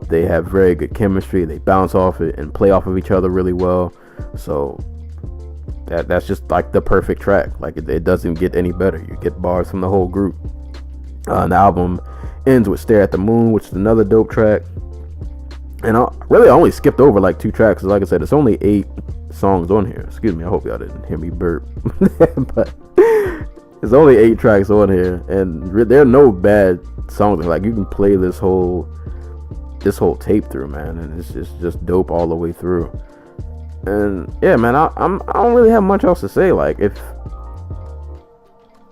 They have very good chemistry. They bounce off it and play off of each other really well. So that's just like the perfect track. Like it doesn't get any better. You get bars from the whole group. The album ends with Stare at the Moon, which is another dope track. And I only skipped over like 2 tracks. Like I said, it's only 8 songs on here. Excuse me, I hope y'all didn't hear me burp. But there's only 8 tracks on here, and there are no bad songs. Like, you can play this whole tape through, man, and it's just dope all the way through. And yeah, man, I don't really have much else to say. Like,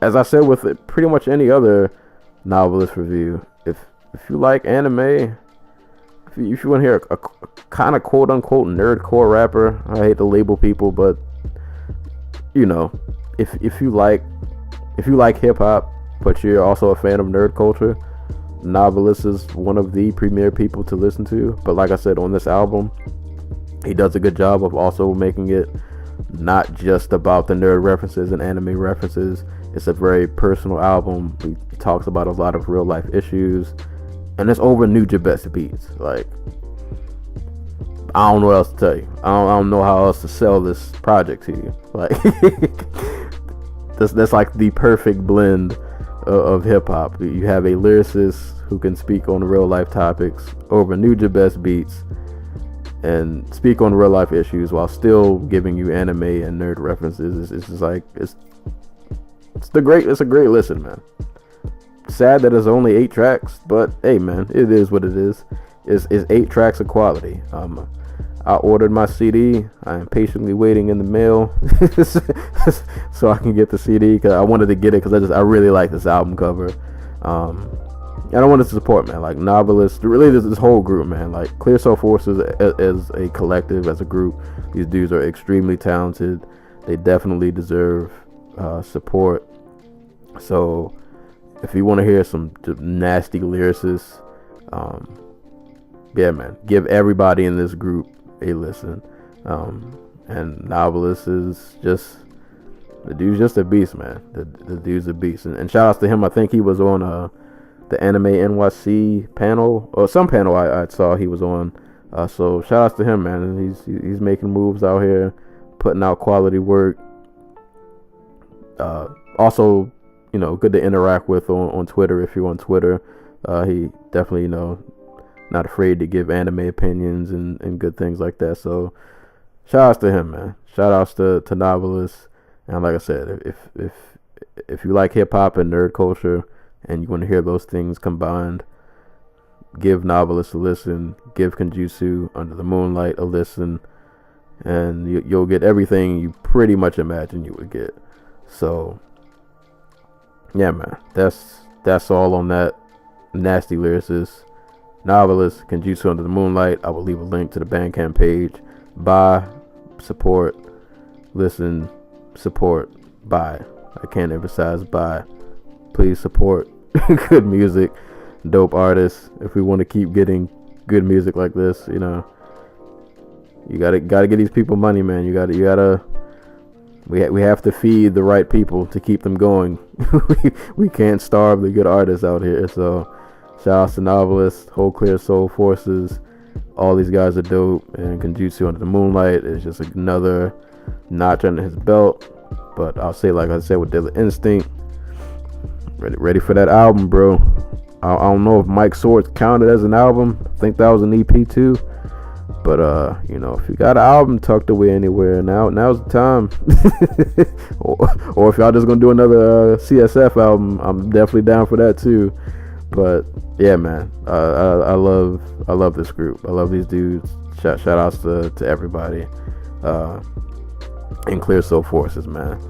as I said with pretty much any other Noveliss review, if you like anime, if you want to hear a kind of quote unquote nerdcore rapper, I hate to label people, but you know, if you like hip hop, but you're also a fan of nerd culture, Noveliss is one of the premier people to listen to. But like I said, on this album, he does a good job of also making it not just about the nerd references and anime references. It's a very personal album. He talks about a lot of real life issues, and it's over Nujabes beats. Like, I don't know what else to tell you. I don't know how else to sell this project to you. Like, that's like the perfect blend of hip hop. You have a lyricist who can speak on real life topics over Nujabes beats and speak on real life issues while still giving you anime and nerd references. It's just like it's a great listen, man. Sad that it's only 8 tracks, but hey, man, it is what it is. It's 8 tracks of quality. I ordered my CD. I am patiently waiting in the mail so I can get the CD, because I wanted to get it because I really like this album cover. And I wanted to support, man, like Noveliss, really this whole group, man. Like, Clear Soul Forces as a collective, as a group, these dudes are extremely talented. They definitely deserve support. So if you want to hear some nasty lyricists, yeah, man, give everybody in this group a listen. And Noveliss is just, the dude's just a beast, man. The dude's a beast. And shout outs to him. I think he was on the Anime NYC panel, or some panel I saw he was on. So shout outs to him, man. And he's making moves out here, putting out quality work. Also, you know, good to interact with on Twitter if you're on Twitter. He definitely, you know, not afraid to give anime opinions and good things like that. So shout outs to him, man. Shout outs to Noveliss. And like I said, if you like hip hop and nerd culture and you want to hear those things combined, give Noveliss a listen. Give Kenjutsu Under the Moonlight a listen, and you'll get everything you pretty much imagine you would get. So yeah, man, that's all on that nasty lyricist. Noveliss, Kenjutsu Under the Moonlight. I will leave a link to the Bandcamp page. Buy, support, listen, support, buy. I can't emphasize buy. Please support good music, dope artists. If we want to keep getting good music like this, you know, you gotta get these people money, man. You gotta. We have to feed the right people to keep them going. we can't starve the good artists out here. So shout out to Noveliss, whole Clear Soul Forces. All these guys are dope, and Kenjutsu Under the Moonlight is just another notch under his belt. But I'll say, like I said, with Daily Instinct, ready for that album, bro. I don't know if Mike Swords counted as an album. I think that was an EP too. But if you got an album tucked away anywhere, now's the time. or if y'all just gonna do another CSF album, I'm definitely down for that too. But yeah, man, I love this group. I love these dudes. Shout outs to everybody in Clear Soul Forces, man.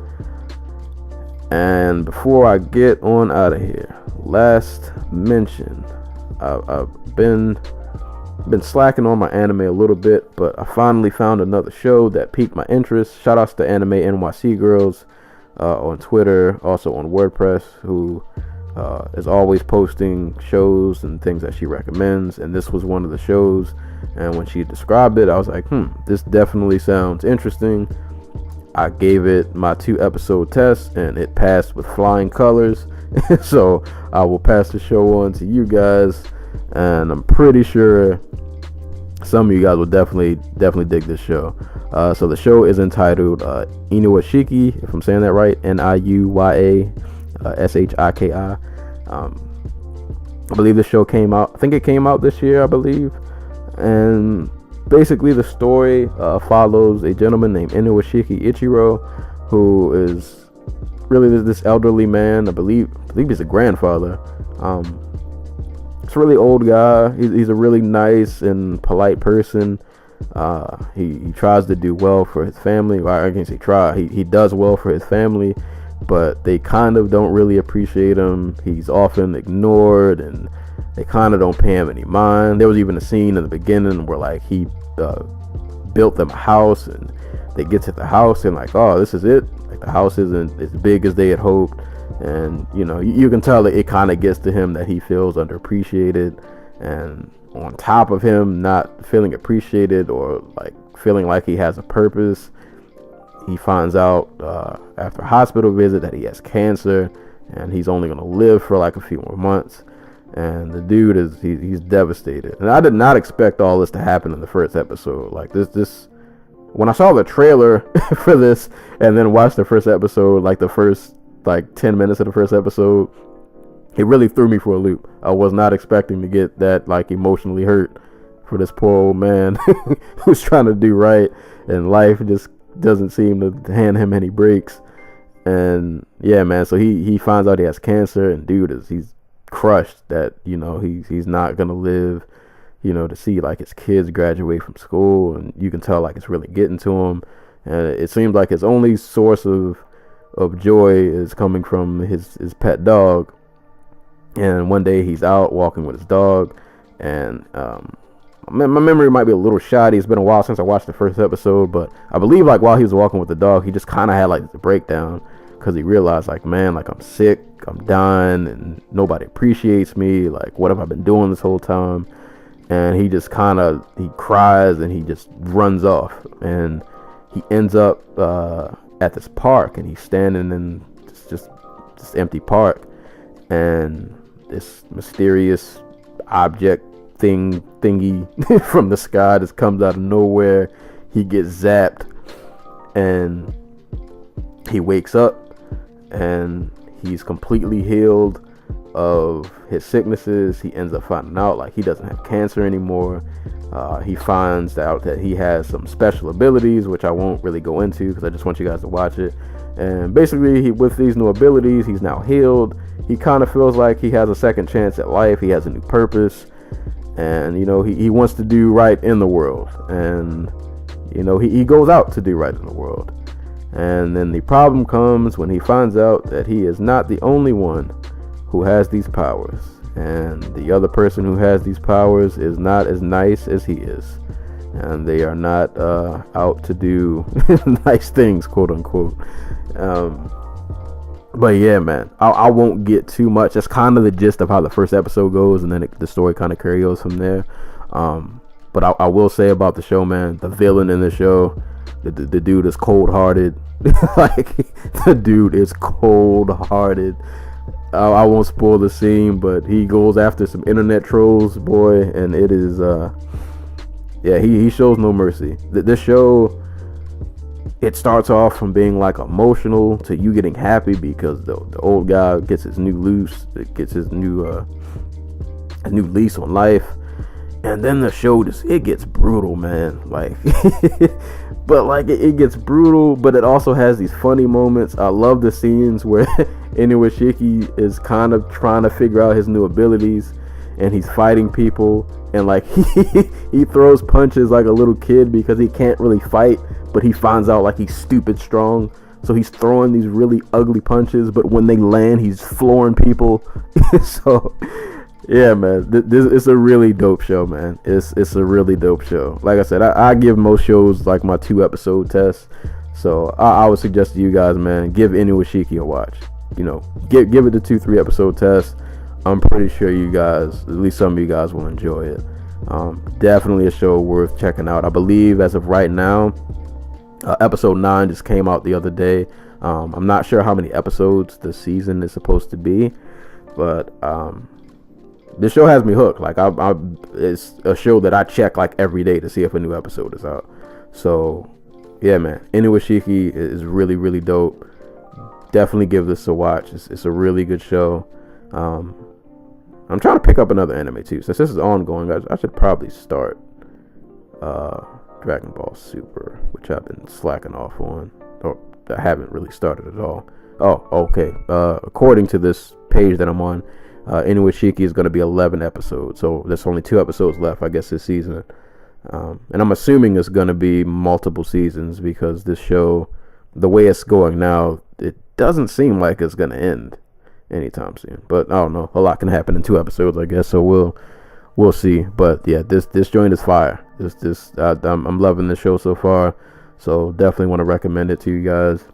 And before I get on out of here, last mention, I've been slacking on my anime a little bit, but I finally found another show that piqued my interest. Shout outs to Anime NYC Girls on Twitter, also on WordPress, who is always posting shows and things that she recommends, and this was one of the shows. And when she described it, I was like, this definitely sounds interesting. I gave it my 2-episode test, and it passed with flying colors. So I will pass the show on to you guys, and I'm pretty sure some of you guys will definitely dig this show. So the show is entitled Inuyashiki, if I'm saying that right, Niyashiki. I believe the show came out, I think it came out this year, I believe. And basically the story follows a gentleman named Inuyashiki Ichiro, who is really this elderly man. I believe he's a grandfather. It's a really old guy. He's a really nice and polite person. He tries to do well for his family. Well, I can't say try. He does well for his family, but they kind of don't really appreciate him. He's often ignored, and they kind of don't pay him any mind. There was even a scene in the beginning where like he built them a house, and they get to the house and like, oh, this is it. Like the house isn't as big as they had hoped, and you can tell that it kind of gets to him that he feels underappreciated. And on top of him not feeling appreciated or like feeling like he has a purpose, he finds out after a hospital visit that he has cancer, and he's only going to live for like a few more months. And the dude he's devastated. And I did not expect all this to happen in the first episode. Like this when I saw the trailer for this and then watched the first episode, like the first 10 minutes of the first episode, it really threw me for a loop. I was not expecting to get that like emotionally hurt for this poor old man who's trying to do right, and life just doesn't seem to hand him any breaks. And yeah, man, so he finds out he has cancer, and dude he's crushed that he's not gonna live to see like his kids graduate from school. And you can tell like it's really getting to him, and it seems like his only source of joy is coming from his pet dog. And one day he's out walking with his dog, and my memory might be a little shoddy. It's been a while since I watched the first episode, but I believe like while he was walking with the dog, he just kind of had like the breakdown, because he realized like, man, like I'm sick, I'm dying, and nobody appreciates me. Like, what have I been doing this whole time? And he just he cries, and he just runs off, and he ends up at this park, and he's standing in just this empty park, and this mysterious object thingy from the sky just comes out of nowhere. He gets zapped, and he wakes up, and he's completely healed of his sicknesses. He ends up finding out like he doesn't have cancer anymore. He finds out that he has some special abilities, which I won't really go into because I just want you guys to watch it. And basically, with these new abilities, he's now healed. He kind of feels like he has a second chance at life. He has a new purpose, and he wants to do right in the world. And he goes out to do right in the world. And then the problem comes when he finds out that he is not the only one who has these powers, and the other person who has these powers is not as nice as he is, and they are not out to do nice things, quote unquote. But yeah, man, I won't get too much. That's kind of the gist of how the first episode goes, and then the story kind of carries from there. But I will say about the show, man, the villain in the show, the dude is cold-hearted. Like, the dude is cold-hearted. I won't spoil the scene, but he goes after some internet trolls, boy, and it is he shows no mercy. This show, it starts off from being like emotional to you getting happy because the old guy gets his new lease on life. And then the show it gets brutal, man. Like, but like it gets brutal, but it also has these funny moments. I love the scenes where Inuyashiki is kind of trying to figure out his new abilities, and he's fighting people, and like he throws punches like a little kid because he can't really fight, but he finds out like he's stupid strong. So he's throwing these really ugly punches, but when they land, he's flooring people. So. Yeah, man, it's a really dope show, man. It's a really dope show. Like I said, I give most shows like my 2-episode test. So I would suggest to you guys, man, give Inuyashiki a watch. You know, give it the 2-3 episode test. I'm pretty sure you guys, at least some of you guys, will enjoy it. Definitely a show worth checking out. I believe as of right now, episode 9 just came out the other day. I'm not sure how many episodes the season is supposed to be, but this show has me hooked. Like it's a show that I check like every day to see if a new episode is out. So yeah, man, Inuyashiki is really, really dope. Definitely give this a watch. It's a really good show. I'm trying to pick up another anime too. Since this is ongoing, I should probably start Dragon Ball Super, which I've been slacking off on, or I haven't really started at all. Oh, okay. According to this page that I'm on, Inuyashiki is going to be 11 episodes, so there's only 2 episodes left, I guess, this season. And I'm assuming it's going to be multiple seasons because this show, the way it's going now, it doesn't seem like it's going to end anytime soon. But I don't know, a lot can happen in 2 episodes, I guess. So we'll see. But yeah, this joint is fire. I'm loving this show so far. So definitely want to recommend it to you guys.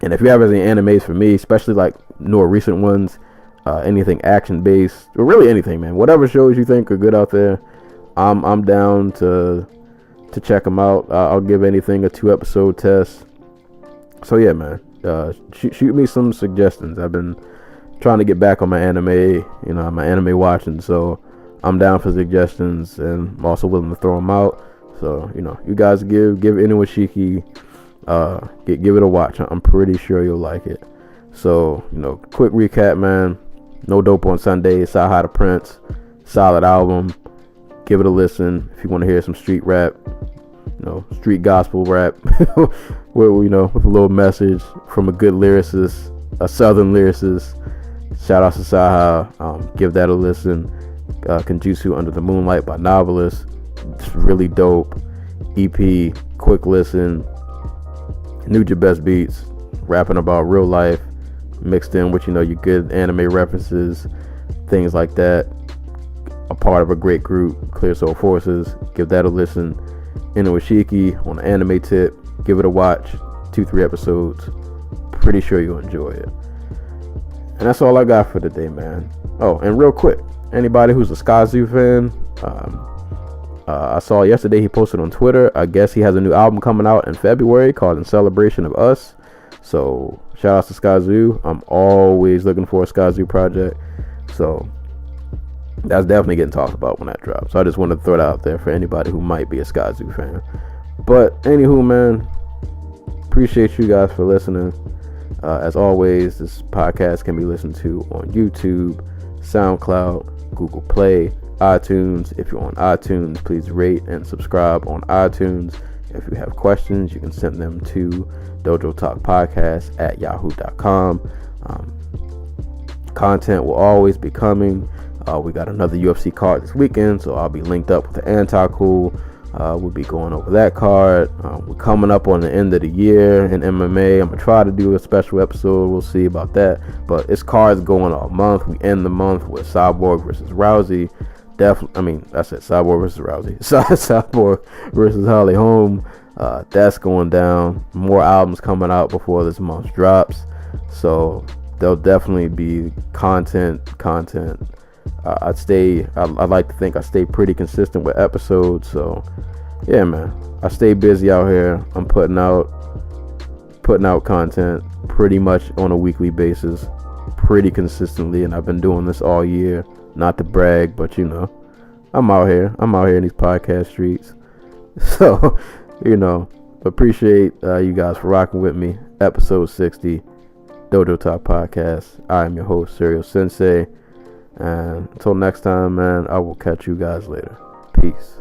And if you have any animes for me, especially like more recent ones, anything action based, or really anything, man, whatever shows you think are good out there, I'm down to check them out. I'll give anything a 2-episode test. So yeah, man, shoot me some suggestions. I've been trying to get back on my anime, my anime watching, so I'm down for suggestions, and I'm also willing to throw them out. So you guys give Inuyashiki, give it a watch. I'm pretty sure you'll like it. So quick recap, man. No Dope on Sunday, Cyhi The Prynce, solid album. Give it a listen if you want to hear some street rap, street gospel rap, with a little message from a good lyricist, a southern lyricist. Shout out to Cyhi. Give that a listen. Kenjutsu Under The Moonlight by Noveliss. It's really dope. EP, quick listen. Nujabes beats, rapping about real life, mixed in with your good anime references, things like that. A part of a great group, Clear Soul Forces. Give that a listen. Inuyashiki on the anime tip, give it a watch. 2-3 episodes, pretty sure you'll enjoy it. And that's all I got for today, man. Oh, and real quick, anybody who's a Skyzoo fan, I saw yesterday he posted on Twitter, I guess he has a new album coming out in February called In Celebration of Us. So shout out to Skyzoo. I'm always looking for a Skyzoo project, so that's definitely getting talked about when that drops. So I just wanted to throw it out there for anybody who might be a Skyzoo fan. But anywho, man, appreciate you guys for listening. As always, this podcast can be listened to on YouTube, SoundCloud, Google Play, iTunes. If you're on iTunes, please rate and subscribe on iTunes. If you have questions, you can send them to Dojotalkpodcast at yahoo.com. Content will always be coming. We got another UFC card this weekend, so I'll be linked up with the Anti-Cool. We'll be going over that card. We're coming up on the end of the year in MMA. I'm going to try to do a special episode. We'll see about that. But it's cards going all month. We end the month with Cyborg versus Rousey. I said Cyborg versus Rousey. Cyborg versus Holly Holm. That's going down. More albums coming out before this month drops. So there'll definitely be content. I'd like to think I stay pretty consistent with episodes. So yeah, man, I stay busy out here. I'm putting out content pretty much on a weekly basis, pretty consistently, and I've been doing this all year. Not to brag, but I'm out here in these podcast streets. So appreciate you guys for rocking with me. Episode 60, Dojo Talk Podcast. I am your host, Serial Sensei. And until next time, man, I will catch you guys later. Peace.